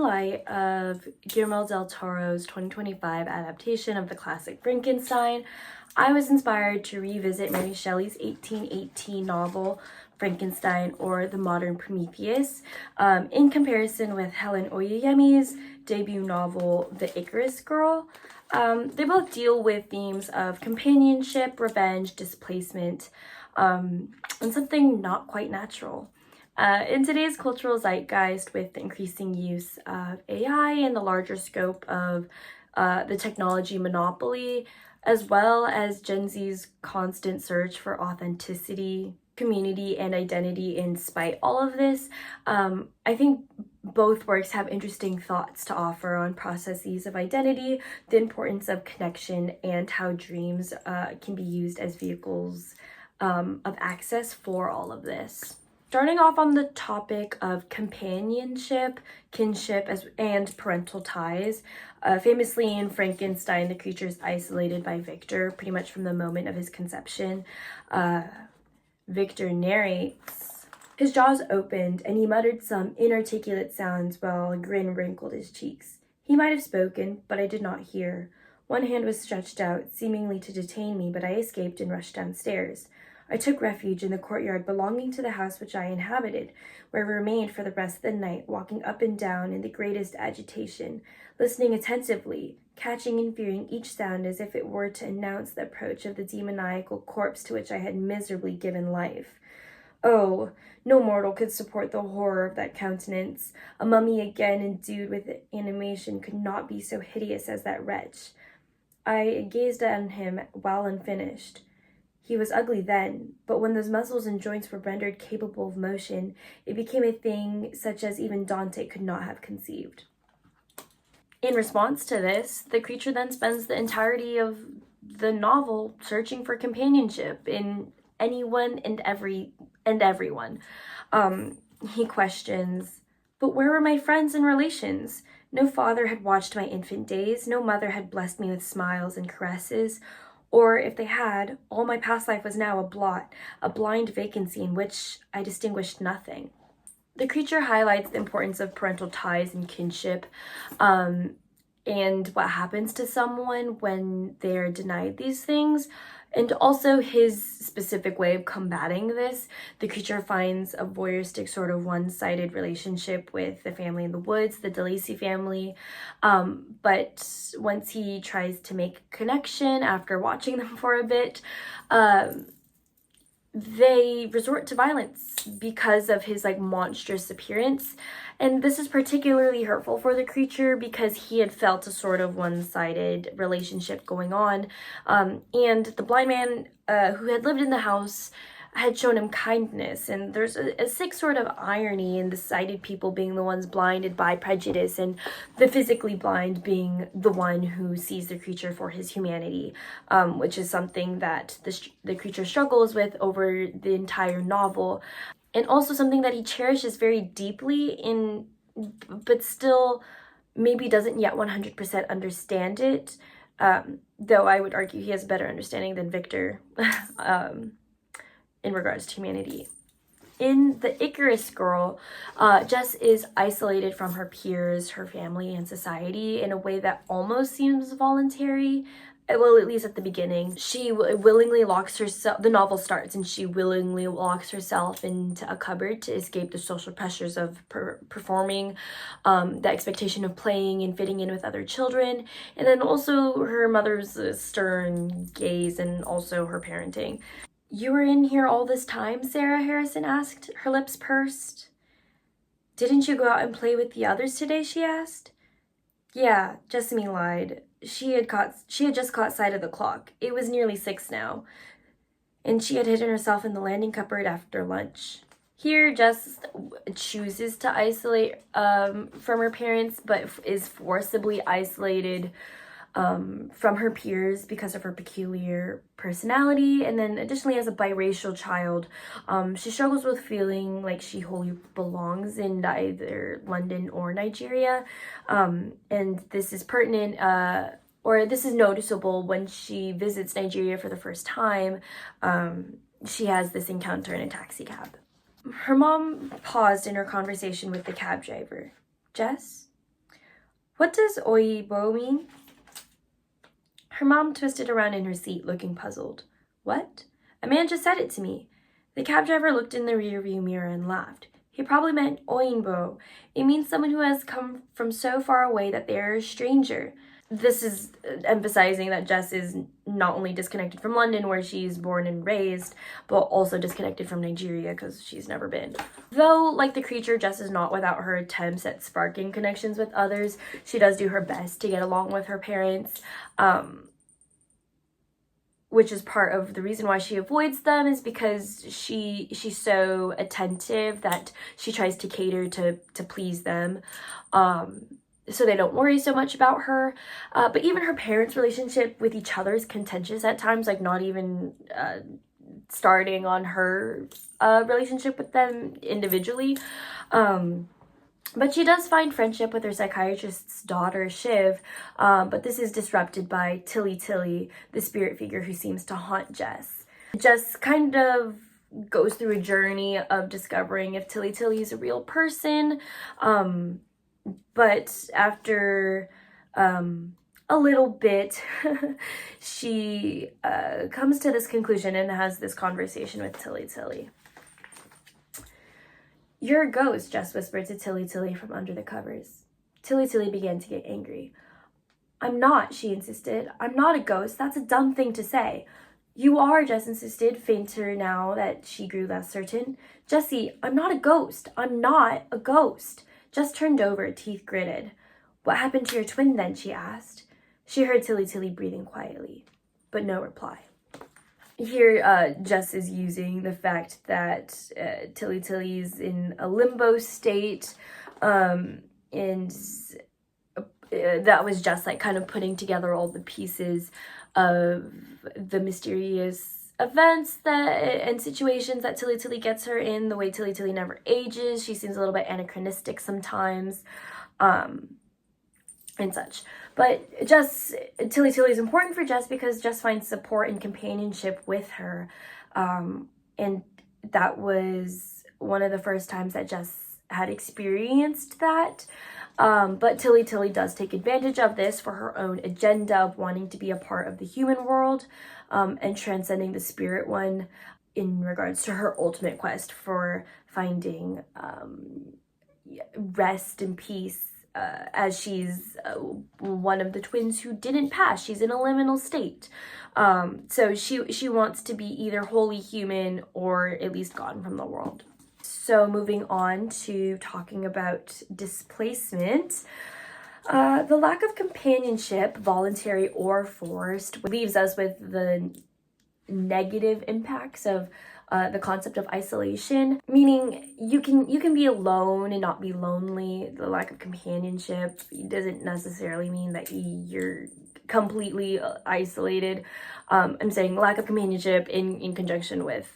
light of Guillermo del Toro's 2025 adaptation of the classic Frankenstein, I was inspired to revisit Mary Shelley's 1818 novel Frankenstein, or The Modern Prometheus, in comparison with Helen Oyeyemi's debut novel The Icarus Girl. They both deal with themes of companionship, revenge, displacement, and something not quite natural. In today's cultural zeitgeist, with the increasing use of AI and the larger scope of the technology monopoly, as well as Gen Z's constant search for authenticity, community, and identity in spite all of this, I think both works have interesting thoughts to offer on processes of identity, the importance of connection, and how dreams can be used as vehicles of access for all of this. Starting off on the topic of companionship, kinship, and parental ties, famously in Frankenstein, the creature is isolated by Victor pretty much from the moment of his conception. Victor narrates, "His jaws opened, and he muttered some inarticulate sounds while a grin wrinkled his cheeks. He might have spoken, but I did not hear. One hand was stretched out, seemingly to detain me, but I escaped and rushed downstairs. I took refuge in the courtyard belonging to the house which I inhabited, where I remained for the rest of the night, walking up and down in the greatest agitation, listening attentively, catching and fearing each sound as if it were to announce the approach of the demoniacal corpse to which I had miserably given life. Oh, no mortal could support the horror of that countenance. A mummy again endued with animation could not be so hideous as that wretch. I gazed on him while unfinished. He was ugly then, but when those muscles and joints were rendered capable of motion, it became a thing such as even Dante could not have conceived." In response to this, the creature then spends the entirety of the novel searching for companionship in anyone and everyone. He questions, "But where were my friends and relations? No father had watched my infant days, no mother had blessed me with smiles and caresses. Or, if they had, all my past life was now a blot, a blind vacancy in which I distinguished nothing." The creature highlights the importance of parental ties and kinship, and what happens to someone when they're denied these things, and also his specific way of combating this. The creature finds a voyeuristic sort of one-sided relationship with the family in the woods, the DeLacy family, but once he tries to make a connection after watching them for a bit, they resort to violence because of his monstrous appearance. And this is particularly hurtful for the creature because he had felt a sort of one-sided relationship going on. And the blind man who had lived in the house had shown him kindness. And there's a sick sort of irony in the sighted people being the ones blinded by prejudice and the physically blind being the one who sees the creature for his humanity, which is something that the creature struggles with over the entire novel. And also something that he cherishes very deeply but still maybe doesn't yet 100% understand it, though I would argue he has a better understanding than Victor in regards to humanity. In The Icarus Girl, Jess is isolated from her peers, her family, and society in a way that almost seems voluntary. Well, at least at the beginning. She willingly locks herself, the novel starts, and she willingly locks herself into a cupboard to escape the social pressures of performing, the expectation of playing and fitting in with other children, and then also her mother's stern gaze and also her parenting. "You were in here all this time?" Sarah Harrison asked, her lips pursed. "Didn't you go out and play with the others today?" she asked. "Yeah," Jessamy lied. She had just caught sight of the clock. It was nearly 6 now, and she had hidden herself in the landing cupboard after lunch. Here, Jess chooses to isolate from her parents, but is forcibly isolated from her peers because of her peculiar personality. And then additionally, as a biracial child, she struggles with feeling like she wholly belongs in either London or Nigeria. And this is pertinent, or this is noticeable when she visits Nigeria for the first time. She has this encounter in a taxi cab. Her mom paused in her conversation with the cab driver. "Jess?" What does oibo mean? Her mom twisted around in her seat, looking puzzled. What? A man just said it to me. The cab driver looked in the rearview mirror and laughed. He probably meant oinbo. It means someone who has come from so far away that they are a stranger. This is emphasizing that Jess is not only disconnected from London, where she's born and raised, but also disconnected from Nigeria because she's never been. Though, like the creature, Jess is not without her attempts at sparking connections with others. She does do her best to get along with her parents, which is part of the reason why she avoids them, is because she's so attentive that she tries to cater to please them. So they don't worry so much about her. But even her parents' relationship with each other is contentious at times, like not even starting on her relationship with them individually. But she does find friendship with her psychiatrist's daughter, Shiv, but this is disrupted by Tilly, the spirit figure who seems to haunt Jess. Jess kind of goes through a journey of discovering if Tilly is a real person, but after a little bit, she comes to this conclusion and has this conversation with Tilly. You're a ghost, Jess whispered to Tilly from under the covers. Tilly began to get angry. I'm not, she insisted. I'm not a ghost. That's a dumb thing to say. You are, Jess insisted, fainter now that she grew less certain. Jessie, I'm not a ghost. I'm not a ghost. Jess turned over, teeth gritted. What happened to your twin then, she asked. She heard Tilly breathing quietly, but no reply. Here, Jess is using the fact that Tilly's in a limbo state, and that was just like kind of putting together all the pieces of the mysterious events and situations that Tilly gets her in. The way Tilly never ages, she seems a little bit anachronistic sometimes, and such. But Tilly is important for Jess because Jess finds support and companionship with her. And that was one of the first times that Jess had experienced that. But Tilly does take advantage of this for her own agenda of wanting to be a part of the human world, and transcending the spirit one in regards to her ultimate quest for finding rest and peace. As she's one of the twins who didn't pass. She's in a liminal state. So she wants to be either wholly human or at least gone from the world. So moving on to talking about displacement. The lack of companionship, voluntary or forced, leaves us with the negative impacts of the concept of isolation, meaning you can be alone and not be lonely. The lack of companionship doesn't necessarily mean that you're completely isolated. I'm saying lack of companionship in conjunction with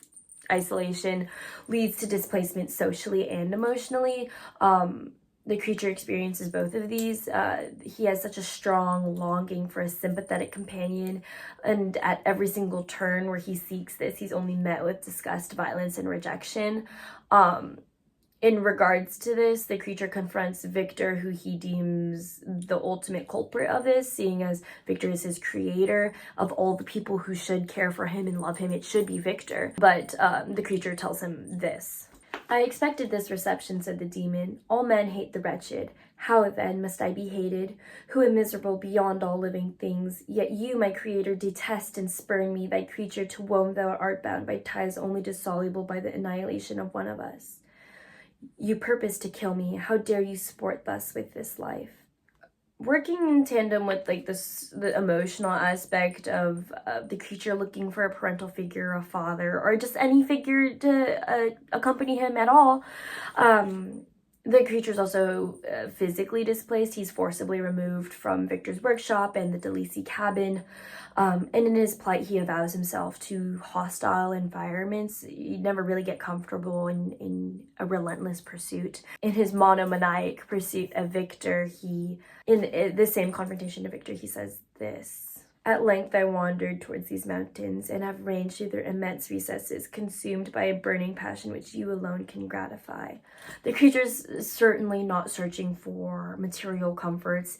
isolation leads to displacement socially and emotionally. The creature experiences both of these. He has such a strong longing for a sympathetic companion, and at every single turn where he seeks this, he's only met with disgust, violence, and rejection. In regards to this, the creature confronts Victor, who he deems the ultimate culprit of this, seeing as Victor is his creator. Of all the people who should care for him and love him, it should be Victor. But the creature tells him this. I expected this reception, said the demon. All men hate the wretched. How then must I be hated, who am miserable beyond all living things? Yet you, my creator, detest and spurn me, thy creature, to whom thou art bound by ties only dissoluble by the annihilation of one of us. You purpose to kill me. How dare you sport thus with this life? Working in tandem with like the emotional aspect of the creature looking for a parental figure, a father, or just any figure to accompany him at all. The creature's also physically displaced. He's forcibly removed from Victor's workshop and the Delisi cabin. And in his plight, he avows himself to hostile environments. You never really get comfortable in a relentless pursuit. In his monomaniac pursuit of Victor, in the same confrontation to Victor, he says this. At length I wandered towards these mountains, and have ranged through their immense recesses, consumed by a burning passion which you alone can gratify. The creature's certainly not searching for material comforts.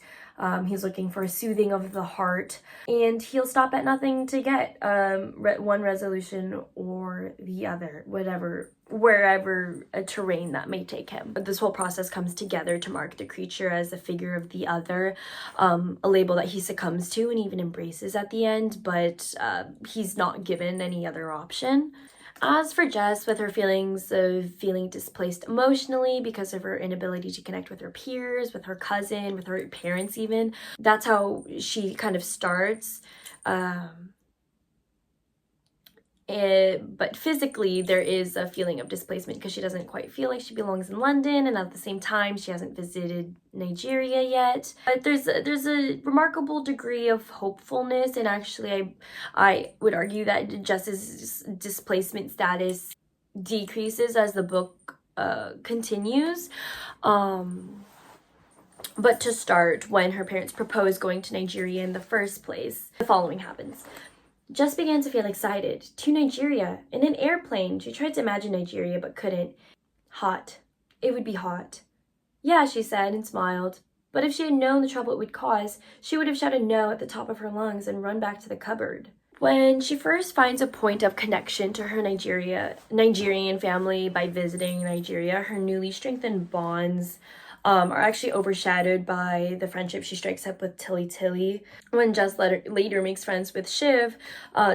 He's looking for a soothing of the heart, and he'll stop at nothing to get one resolution or the other, wherever a terrain that may take him. This whole process comes together to mark the creature as a figure of the other, a label that he succumbs to and even embraces at the end, but he's not given any other option. As for Jess, with her feelings of feeling displaced emotionally because of her inability to connect with her peers, with her cousin, with her parents even, that's how she kind of starts. But physically there is a feeling of displacement because she doesn't quite feel like she belongs in London, and at the same time she hasn't visited Nigeria yet. But there's a remarkable degree of hopefulness, and actually I would argue that Jess's displacement status decreases as the book continues. But to start, when her parents propose going to Nigeria in the first place, the following happens. Jess began to feel excited. To Nigeria, in an airplane. She tried to imagine Nigeria, but couldn't. Hot. It would be hot. Yeah, she said, and smiled. But if she had known the trouble it would cause, she would have shouted no at the top of her lungs and run back to the cupboard. When she first finds a point of connection to her Nigerian family by visiting Nigeria, her newly strengthened bonds are actually overshadowed by the friendship she strikes up with Tilly Tilly. When Jess later makes friends with Shiv,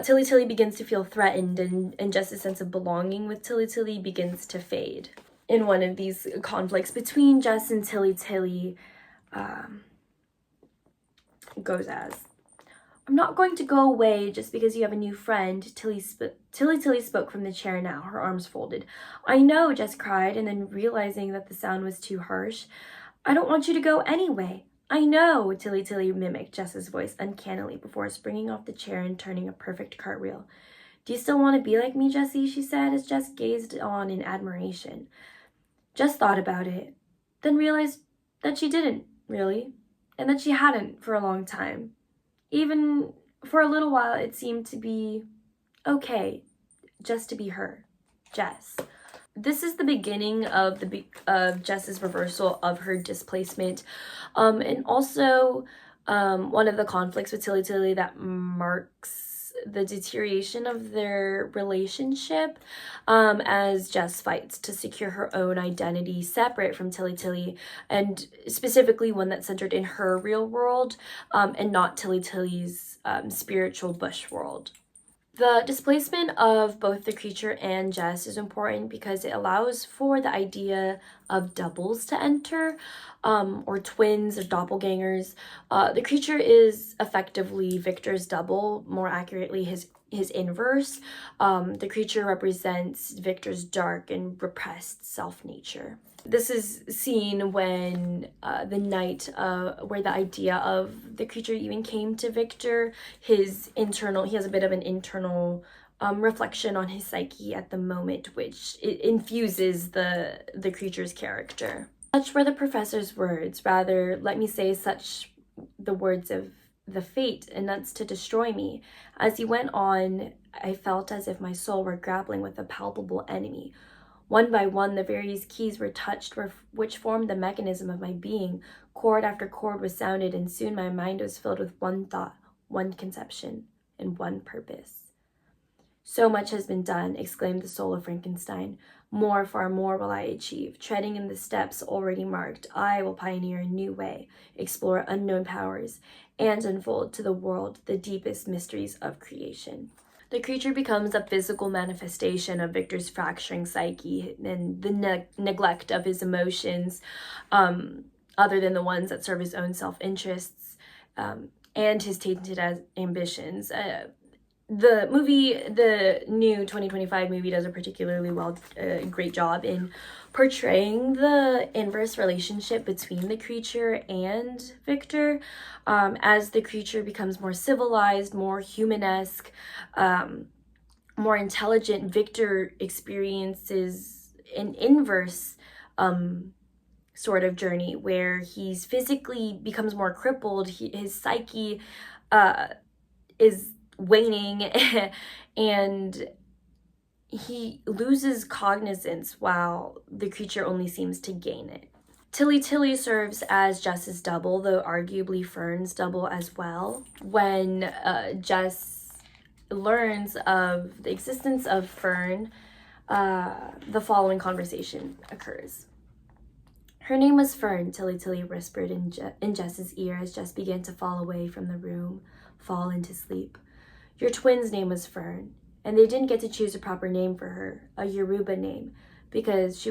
Tilly Tilly begins to feel threatened, and Jess's sense of belonging with Tilly Tilly begins to fade. In one of these conflicts between Jess and Tilly Tilly, goes as, I'm not going to go away just because you have a new friend. Tilly spoke from the chair now, her arms folded. I know, Jess cried, and then realizing that the sound was too harsh. I don't want you to go anyway. I know, Tilly mimicked Jess's voice uncannily before springing off the chair and turning a perfect cartwheel. Do you still want to be like me, Jessie? She said as Jess gazed on in admiration. Jess thought about it, then realized that she didn't, really, and that she hadn't for a long time. Even for a little while, it seemed to be okay just to be her, Jess. This is the beginning of Jess's reversal of her displacement, and also one of the conflicts with Tilly Tilly that marks the deterioration of their relationship, as Jess fights to secure her own identity separate from Tilly Tilly, and specifically one that's centered in her real world, and not Tilly Tilly's spiritual bush world. The displacement of both the creature and Jess is important because it allows for the idea of doubles to enter, or twins or doppelgangers. The creature is effectively Victor's double, more accurately his inverse. The creature represents Victor's dark and repressed self-nature. This is seen when the night where the idea of the creature even came to Victor. He has a bit of an internal reflection on his psyche at the moment, which it infuses the creature's character. Such were the professor's words, rather, let me say such the words of the fate, and that's to destroy me. As he went on, I felt as if my soul were grappling with a palpable enemy. One by one, the various keys were touched which formed the mechanism of my being. Chord after chord was sounded, and soon my mind was filled with one thought, one conception, and one purpose. So much has been done, exclaimed the soul of Frankenstein. More, far more will I achieve. Treading in the steps already marked, I will pioneer a new way, explore unknown powers, and unfold to the world the deepest mysteries of creation. The creature becomes a physical manifestation of Victor's fracturing psyche and the neglect of his emotions, other than the ones that serve his own self-interests, and his tainted ambitions. The new 2025 movie does a particularly great job in portraying the inverse relationship between the creature and Victor. As the creature becomes more civilized, more humanesque, more intelligent, Victor experiences an inverse sort of journey where he's physically becomes more crippled. His psyche is waning and he loses cognizance while the creature only seems to gain it. Tilly Tilly serves as Jess's double, though arguably Fern's double as well. When Jess learns of the existence of Fern, the following conversation occurs. Her name was Fern, Tilly Tilly whispered in Jess's ear as Jess began to fall away from the room, fall into sleep. Your twin's name was Fern, and they didn't get to choose a proper name for her, a Yoruba name, because she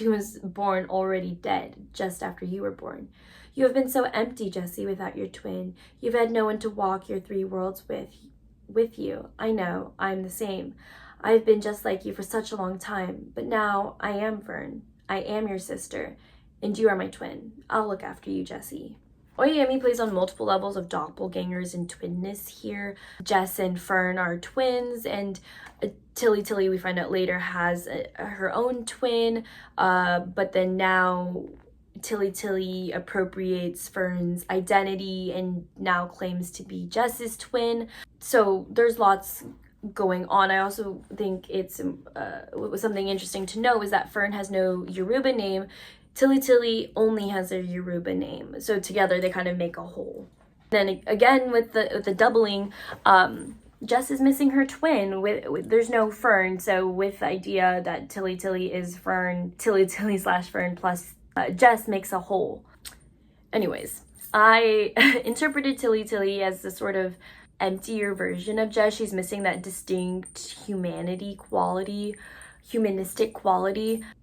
was born already dead, just after you were born. You have been so empty, Jessie, without your twin. You've had no one to walk your three worlds with you. I know, I'm the same. I've been just like you for such a long time, but now I am Fern. I am your sister, and you are my twin. I'll look after you, Jessie. Oyemi plays on multiple levels of doppelgangers and twinness here. Jess and Fern are twins, and Tilly Tilly, we find out later, has her own twin, but then now Tilly Tilly appropriates Fern's identity and now claims to be Jess's twin. So there's lots going on. I also think it's something interesting to know is that Fern has no Yoruba name. Tilly Tilly only has a Yoruba name. So together they kind of make a whole. Then again with the doubling, Jess is missing her twin. There's no Fern, so with the idea that Tilly Tilly is Fern, Tilly Tilly / Fern plus Jess makes a whole. Anyways, I interpreted Tilly Tilly as the sort of emptier version of Jess. She's missing that distinct humanistic quality,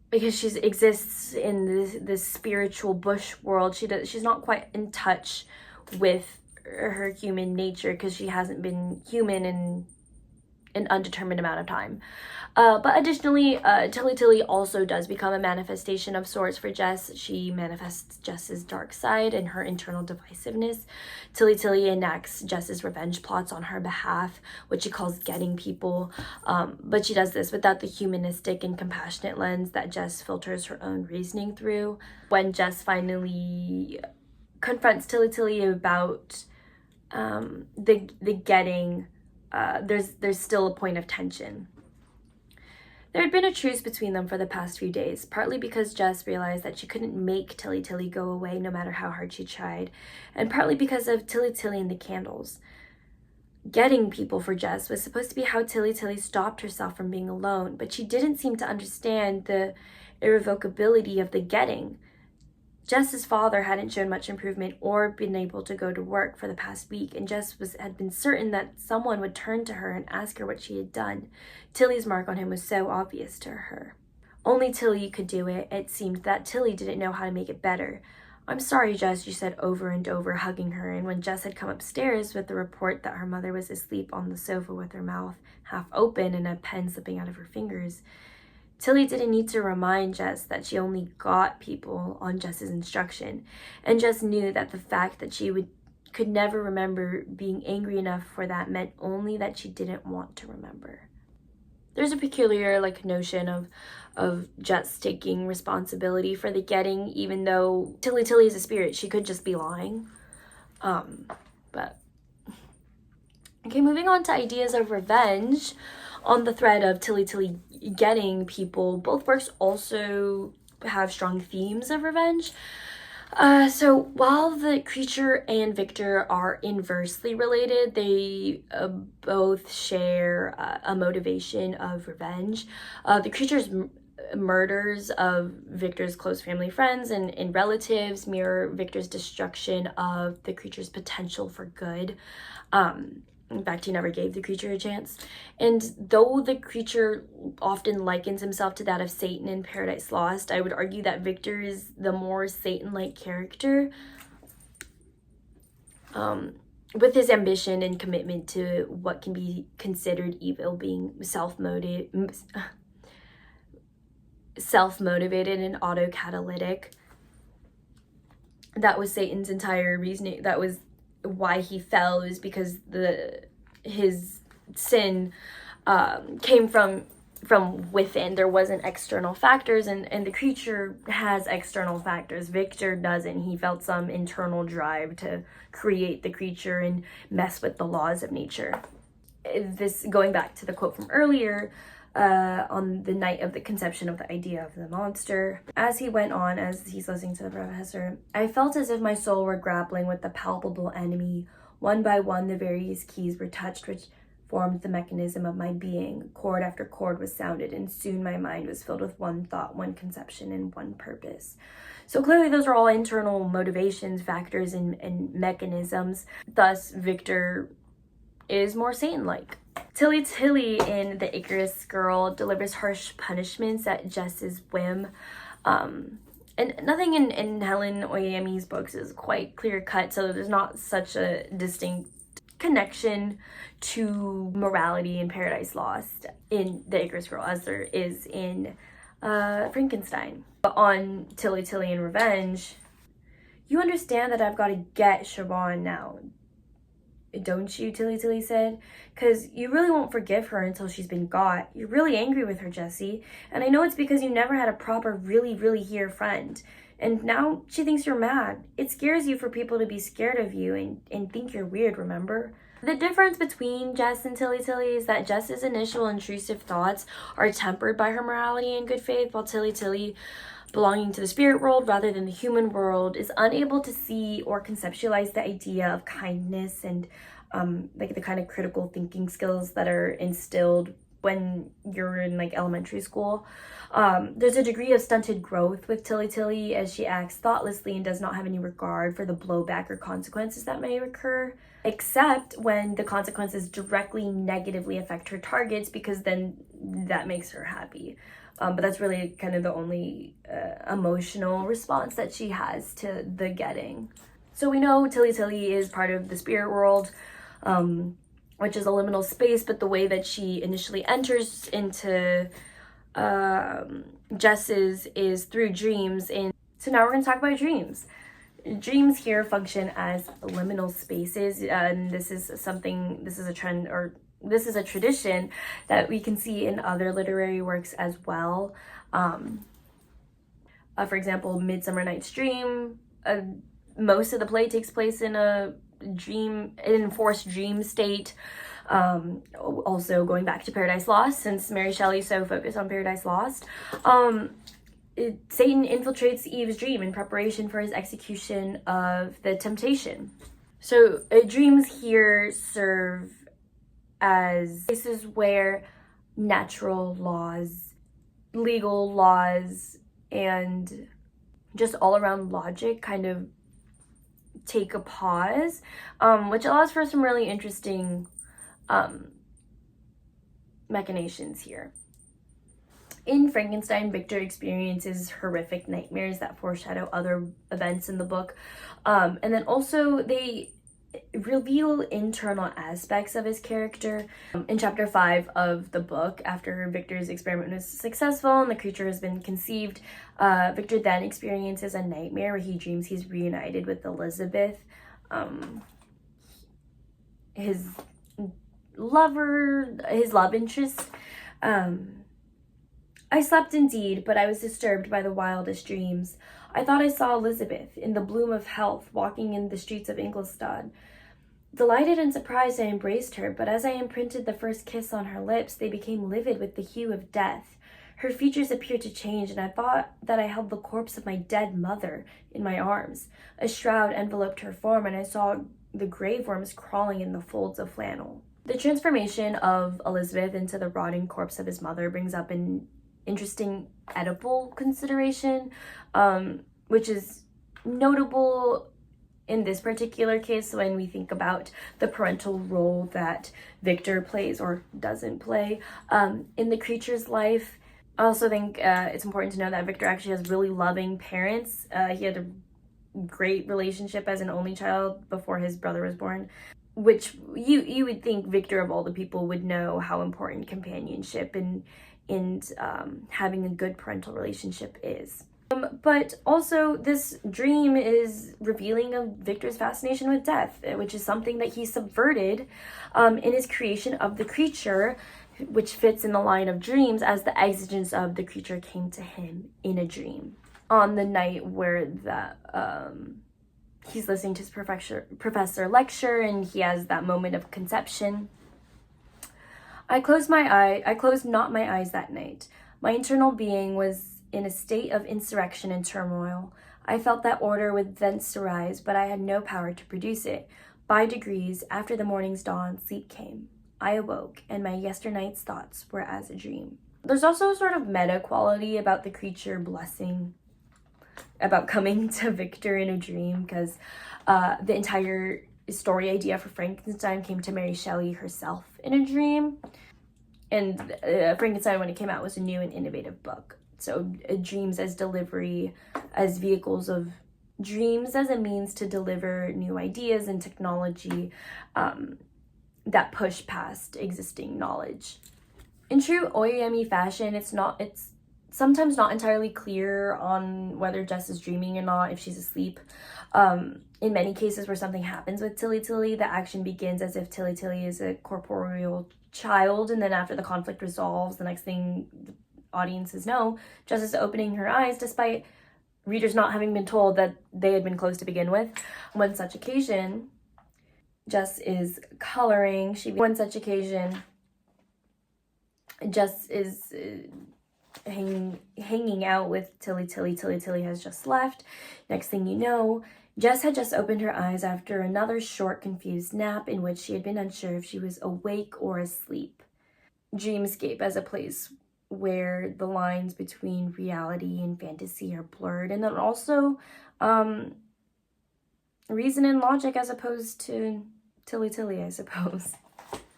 because she exists in this spiritual bush world. She's not quite in touch with her human nature because she hasn't been human in an undetermined amount of time. But additionally, Tilly Tilly also does become a manifestation of sorts for Jess. She manifests Jess's dark side and her internal divisiveness. Tilly Tilly enacts Jess's revenge plots on her behalf, which she calls getting people. But she does this without the humanistic and compassionate lens that Jess filters her own reasoning through. When Jess finally confronts Tilly Tilly about the getting, there's still a point of tension. There had been a truce between them for the past few days, partly because Jess realized that she couldn't make Tilly Tilly go away no matter how hard she tried, and partly because of Tilly Tilly and the candles. Getting people for Jess was supposed to be how Tilly Tilly stopped herself from being alone, but she didn't seem to understand the irrevocability of the getting. Jess's father hadn't shown much improvement or been able to go to work for the past week, and Jess had been certain that someone would turn to her and ask her what she had done. Tilly's mark on him was so obvious to her. Only Tilly could do it. It seemed that Tilly didn't know how to make it better. I'm sorry, Jess, she said over and over, hugging her, and when Jess had come upstairs with the report that her mother was asleep on the sofa with her mouth half open and a pen slipping out of her fingers, Tilly didn't need to remind Jess that she only got people on Jess's instruction, and Jess knew that the fact that she could never remember being angry enough for that meant only that she didn't want to remember. There's a peculiar notion of Jess taking responsibility for the getting, even though Tilly Tilly is a spirit. She could just be lying. But okay, moving on to ideas of revenge. On the thread of Tilly Tilly getting people, both works also have strong themes of revenge. So while the creature and Victor are inversely related, they both share a motivation of revenge. The creature's murders of Victor's close family friends and relatives mirror Victor's destruction of the creature's potential for good. In fact, he never gave the creature a chance. And though the creature often likens himself to that of Satan in Paradise Lost, I would argue that Victor is the more Satan-like character, with his ambition and commitment to what can be considered evil being self-motivated and autocatalytic. That was Satan's entire reasoning. That was why he fell, is because his sin came from from within. There wasn't external factors, and the creature has external factors. Victor doesn't. He felt some internal drive to create the creature and mess with the laws of nature. This, going back to the quote from earlier, on the night of the conception of the idea of the monster. As he went on, as he's listening to the professor, I felt as if my soul were grappling with the palpable enemy. One by one, the various keys were touched, which formed the mechanism of my being. Chord after chord was sounded, and soon my mind was filled with one thought, one conception, and one purpose. So clearly those are all internal motivations, factors, and mechanisms. Thus, Victor is more Satan-like. Tilly in The Icarus Girl delivers harsh punishments at Jess's whim. And nothing in Helen Oyemi's books is quite clear-cut, so there's not such a distinct connection to morality in Paradise Lost in The Icarus Girl as there is in Frankenstein. But on Tilly and Revenge, you understand that I've got to get Siobhan now, don't you? Tilly said, because you really won't forgive her until she's been got. You're really angry with her, Jessie, and I know it's because you never had a proper, really here friend, and now she thinks you're mad. It scares you for people to be scared of you and think you're weird, remember? The difference between Jess and Tilly is that Jess's initial intrusive thoughts are tempered by her morality and good faith, while Tilly, belonging to the spirit world rather than the human world, is unable to see or conceptualize the idea of kindness and like the kind of critical thinking skills that are instilled when you're in like elementary school. There's a degree of stunted growth with Tilly as she acts thoughtlessly and does not have any regard for the blowback or consequences that may occur, except when the consequences directly negatively affect her targets, because then that makes her happy. But that's really kind of the only emotional response that she has to the getting. So we know Tilly is part of the spirit world, which is a liminal space, but the way that she initially enters into Jess's is through dreams. And so now we're going to talk about dreams. Dreams here function as liminal spaces, and this is a trend, or this is a tradition that we can see in other literary works as well. For example, Midsummer Night's Dream, most of the play takes place in an enforced dream state. Also going back to Paradise Lost, since Mary Shelley's so focused on Paradise Lost, Satan infiltrates Eve's dream in preparation for his execution of the temptation. So dreams here serve as places where natural laws, legal laws, and just all-around logic kind of take a pause, which allows for some really interesting machinations here. In Frankenstein, Victor experiences horrific nightmares that foreshadow other events in the book, and then also they reveal internal aspects of his character. In chapter 5 of the book, after Victor's experiment was successful and the creature has been conceived, Victor then experiences a nightmare where he dreams he's reunited with Elizabeth, his love interest. I slept indeed, but I was disturbed by the wildest dreams. I thought I saw Elizabeth, in the bloom of health, walking in the streets of Ingolstadt. Delighted and surprised, I embraced her, but as I imprinted the first kiss on her lips, they became livid with the hue of death. Her features appeared to change, and I thought that I held the corpse of my dead mother in my arms. A shroud enveloped her form, and I saw the grave worms crawling in the folds of flannel. The transformation of Elizabeth into the rotting corpse of his mother brings up an interesting Oedipal consideration, which is notable in this particular case when we think about the parental role that Victor plays or doesn't play in the creature's life. I also think it's important to know that Victor actually has really loving parents. He had a great relationship as an only child before his brother was born, which you would think Victor, of all the people, would know how important companionship and having a good parental relationship is. But also this dream is revealing of Victor's fascination with death, which is something that he subverted in his creation of the creature, which fits in the line of dreams as the exigence of the creature came to him in a dream. On the night where he's listening to his professor lecture and he has that moment of conception. I closed not my eyes that night. My internal being was in a state of insurrection and turmoil. I felt that order would thence arise, but I had no power to produce it. By degrees, after the morning's dawn, sleep came. I awoke, and my yesternight's thoughts were as a dream. There's also a sort of meta quality about the creature blessing, about coming to Victor in a dream, because the entire story idea for Frankenstein came to Mary Shelley herself in a dream. And Frankenstein, when it came out, was a new and innovative book. So dreams as delivery, as vehicles of dreams as a means to deliver new ideas and technology that push past existing knowledge. In true Oyami fashion, it's sometimes not entirely clear on whether Jess is dreaming or not, if she's asleep. In many cases where something happens with Tilly Tilly, the action begins as if Tilly Tilly is a corporeal child, and then after the conflict resolves, the next thing the audiences know, Jess is opening her eyes despite readers not having been told that they had been closed to begin with. One such occasion, Jess is coloring. One such occasion, Jess is hanging out with Tilly Tilly. Tilly Tilly has just left. Next thing you know, Jess had just opened her eyes after another short, confused nap in which she had been unsure if she was awake or asleep. Dreamscape as a place where the lines between reality and fantasy are blurred, and then also reason and logic as opposed to Tilly Tilly, I suppose.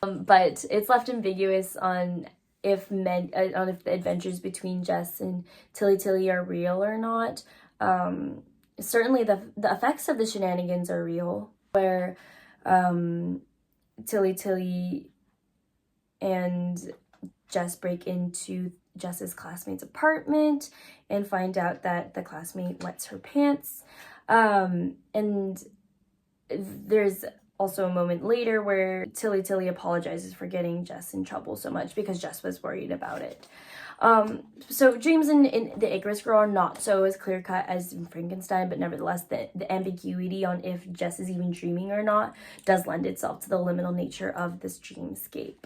But it's left ambiguous on if the adventures between Jess and Tilly Tilly are real or not. Certainly the effects of the shenanigans are real, where Tilly Tilly and Jess break into Jess's classmate's apartment and find out that the classmate wets her pants. And there's also a moment later where Tilly Tilly apologizes for getting Jess in trouble so much because Jess was worried about it. So dreams in the Icarus Girl are not so as clear-cut as in Frankenstein, but nevertheless the ambiguity on if Jess is even dreaming or not does lend itself to the liminal nature of this dreamscape.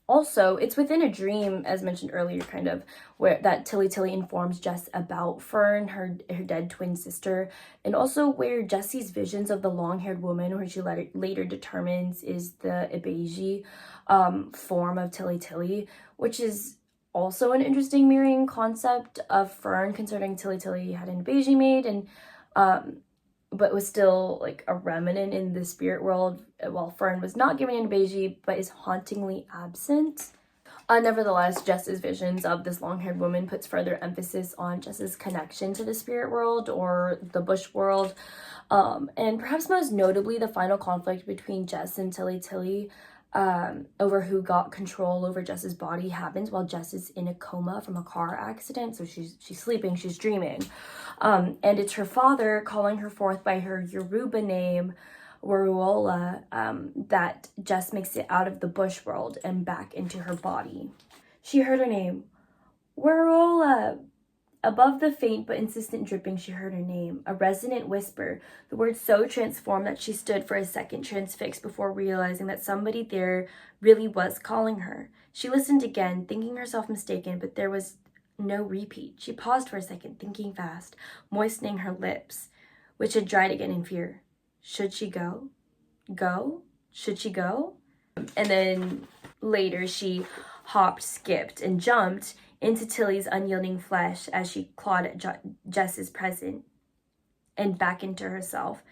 Also, it's within a dream, as mentioned earlier, kind of, where that Tilly Tilly informs Jess about Fern, her dead twin sister, and also where Jess sees visions of the long-haired woman, who she later determines is the Ibeji form of Tilly Tilly, which is also an interesting mirroring concept of Fern, considering Tilly Tilly had an Ibeji maid, and but was still like a remnant in the spirit world, while Fern was not given an Ibeji, but is hauntingly absent. Nevertheless, Jess's visions of this long-haired woman puts further emphasis on Jess's connection to the spirit world or the bush world, and perhaps most notably the final conflict between Jess and Tilly Tilly over who got control over Jess's body happens while Jess is in a coma from a car accident. So she's sleeping, she's dreaming. And it's her father calling her forth by her Yoruba name, Waruola, that Jess makes it out of the bush world and back into her body. She heard her name, Waruola. Above the faint but insistent dripping, she heard her name, a resonant whisper, the words so transformed that she stood for a second transfixed before realizing that somebody there really was calling her. She listened again, thinking herself mistaken, but there was no repeat. She paused for a second, thinking fast, moistening her lips, which had dried again in fear. Should she go? Go? Should she go? And then later she hopped, skipped, and jumped into Tilly's unyielding flesh as she clawed at Jess's present and back into herself.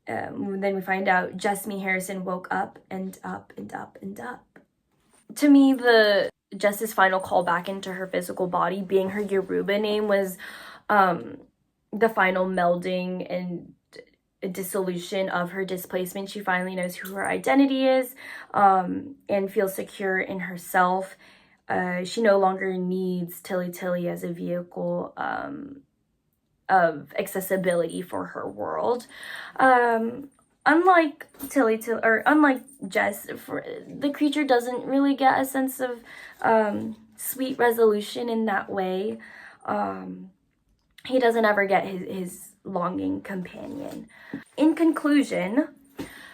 Then we find out Jessamy Harrison woke up and up and up and up. To me, the Jess's final call back into her physical body being her Yoruba name was the final melding and dissolution of her displacement. She finally knows who her identity is and feels secure in herself. She no longer needs Tilly Tilly as a vehicle of accessibility for her world. unlike unlike Jess, the creature doesn't really get a sense of sweet resolution in that way. He doesn't ever get his longing companion. In conclusion,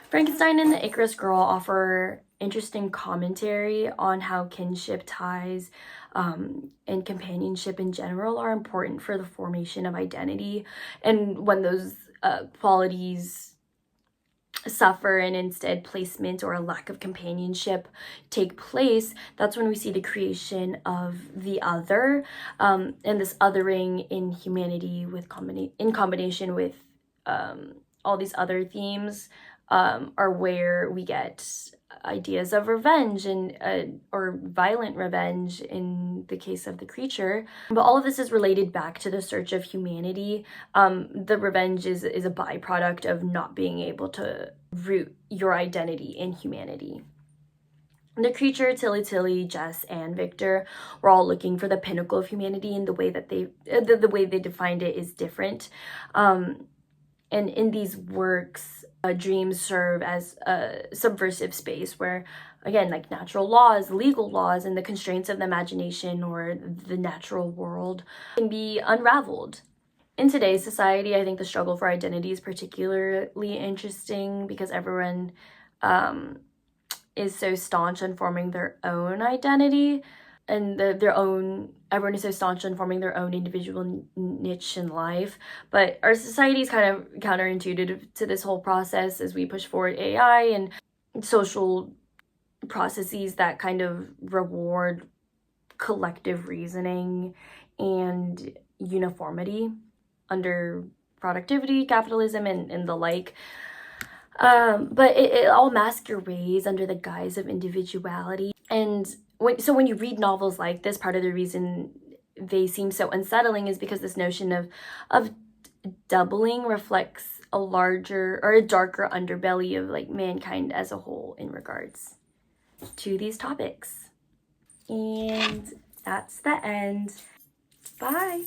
Frankenstein and the Icarus Girl offer interesting commentary on how kinship ties and companionship in general are important for the formation of identity, and when those qualities suffer and instead placement or a lack of companionship take place, that's when we see the creation of the other, and this othering in humanity with in combination with all these other themes are where we get ideas of revenge and or violent revenge in the case of the creature. But all of this is related back to the search of humanity. The revenge is a byproduct of not being able to root your identity in humanity. The creature, Tilly, Jess, and Victor were all looking for the pinnacle of humanity, and the way that the way they defined it is different. And in these works, dreams serve as a subversive space where, again, like natural laws, legal laws, and the constraints of the imagination or the natural world can be unraveled. In today's society, I think the struggle for identity is particularly interesting because everyone is so staunch on forming their own identity, and everyone is so staunch on forming their own individual niche in life. But our society is kind of counterintuitive to this whole process as we push forward AI and social processes that kind of reward collective reasoning and uniformity under productivity, capitalism, and the like. But it all masquerades under the guise of individuality. And when you read novels like this, part of the reason they seem so unsettling is because this notion of doubling reflects a larger or a darker underbelly of like mankind as a whole in regards to these topics. And that's the end. Bye.